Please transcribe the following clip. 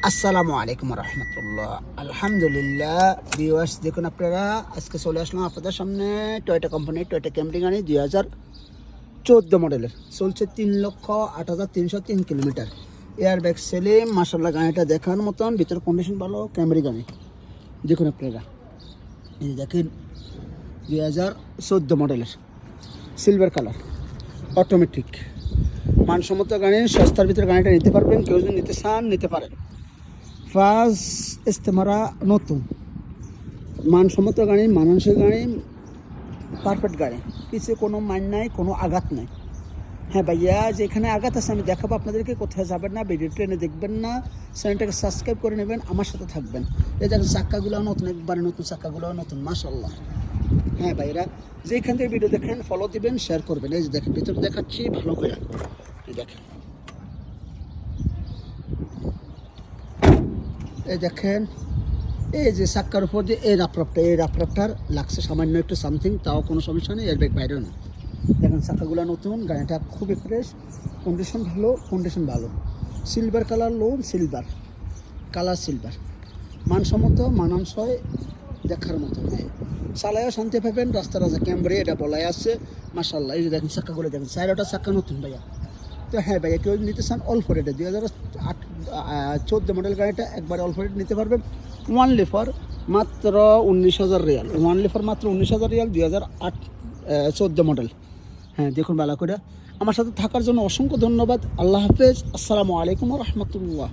আসসালামু আলাইকুম রহমতুল্লাহ। আলহামদুলিল্লাহ ভিউয়ার্স, দেখুন আপনারা আজকে চলে আসলাম আপনাদের সামনে টয়োটা কোম্পানির টয়োটা ক্যাম্রি গাড়ি 2014 মডেলের, চলছে 3,08,303 কিলোমিটার। এয়ার ব্যাগ সেলিম, মাশাআল্লাহ গাড়িটা দেখার মতন, ভিতর কন্ডিশন ভালো। ক্যাম্রি গাড়ি দেখুন আপনারা, এই দেখেন 2014 মডেলের, সিলভার কালার, অটোমেটিক, মানসম্মত গাড়ি। সস্তার ভিতরে গাড়িটা নিতে পারবেন, কেউ যদি নিতে চান নিতে পারেন। ফার্স্ট ইস্তেমারা নতুন, মানসম্মত গাড়ি, মানানসই গাড়ি, পারফেক্ট গাড়ি, পিছিয়ে কোনো মান নাই, কোনো আঘাত নাই। হ্যাঁ ভাইয়া, যেখানে আঘাত আছে আমি দেখাবো আপনাদেরকে, কোথায় যাবেন না, ভিডিও ট্রেনে দেখবেন না, চ্যানেলটাকে সাবস্ক্রাইব করে নেবেন, আমার সাথে থাকবেন। এই দেখেন চাক্কাগুলো নতুন, একবারে নতুন, চাক্কাগুলো নতুন, মাশাআল্লাহ। হ্যাঁ ভাইরা, যেখান থেকে ভিডিও দেখেন ফলো দিবেন, শেয়ার করবেন। এই যে দেখেন ভিতরে দেখাচ্ছি ভালো করে, এই দেখেন, এই দেখেন, এই যে চাক্কার উপর যে এই রাফরাফটার লাগছে সামান্য একটু সামথিং, তাও কোনো সমস্যা নেই, এর ব্যাগ বাইরেও না। দেখেন চাক্কাগুলো নতুন, গাড়িটা খুবই ফ্রেশ, কন্ডিশন ভালো। Silver colour, loan silver colour, silver, মানসম্মত, মানানসই, দেখার মতো। হ্যাঁ, চালায়ও শান্তি পাবেন। রাস্তা রাজা ক্যাম্বরি এটা বলাই আছে, মাশাআল্লাহ। এই যে দেখেন চাক্কাগুলো দেখেন, 4টা চাক্কা নতুন ভাইয়া। তো হ্যাঁ ভাইয়া, কেউ নিতে চান অল্প রেটে 2014 মডেল গাড়িটা একবারে অল্প রেট নিতে পারবেন। ওয়ানলি ফর মাত্র 19,000 রিয়াল, ওয়ানলি ফর মাত্র 19,000 রিয়াল, 2014 মডেল। হ্যাঁ দেখুন ভালো করে। আমার সাথে থাকার জন্য অসংখ্য ধন্যবাদ। আল্লাহ হাফেজ, আসসালামু আলাইকুম রহমতুল্লাহ।